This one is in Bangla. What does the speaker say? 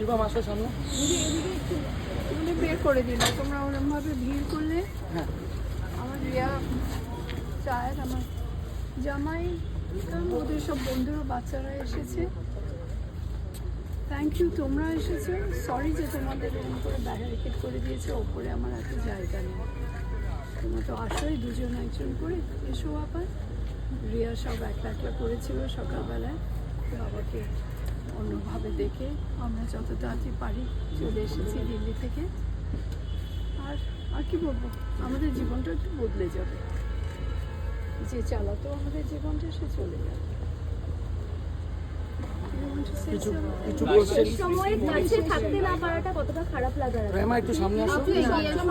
শিবম আসো সামনে। বের করে দিল, তোমরা ওরমভাবে ভিড় করলে। হ্যাঁ আমার রিয়া চায়, আমার জামাই, ওদের সব বন্ধুরা বাচ্চারা এসেছে। থ্যাংক ইউ, তোমরা এসেছো। সরি যে তোমাদের এরকম করে ব্যারিকেড করে দিয়েছে, ওপরে আমার এত জায়গা নেই। তোমরা তো আসোই দুজন একজন করে, এসো আবার। রিয়া সব একলা একলা করেছিল সকালবেলায়, বাবাকে অন্যভাবে দেখে আমরা যত তাড়াতাড়ি পারি চলে এসেছি দিল্লি থেকে। আর আর কি বলবো, আমাদের জীবনটা একটু বদলে যাবে। যে চালাতো আমাদের জীবনটা সে চলে যাবে। কিছু কিছু বলছেন। সময়ের কাছে থাকতে না পারাটা কতটা খারাপ লাগার? প্রেমা একটু সামনে আসো।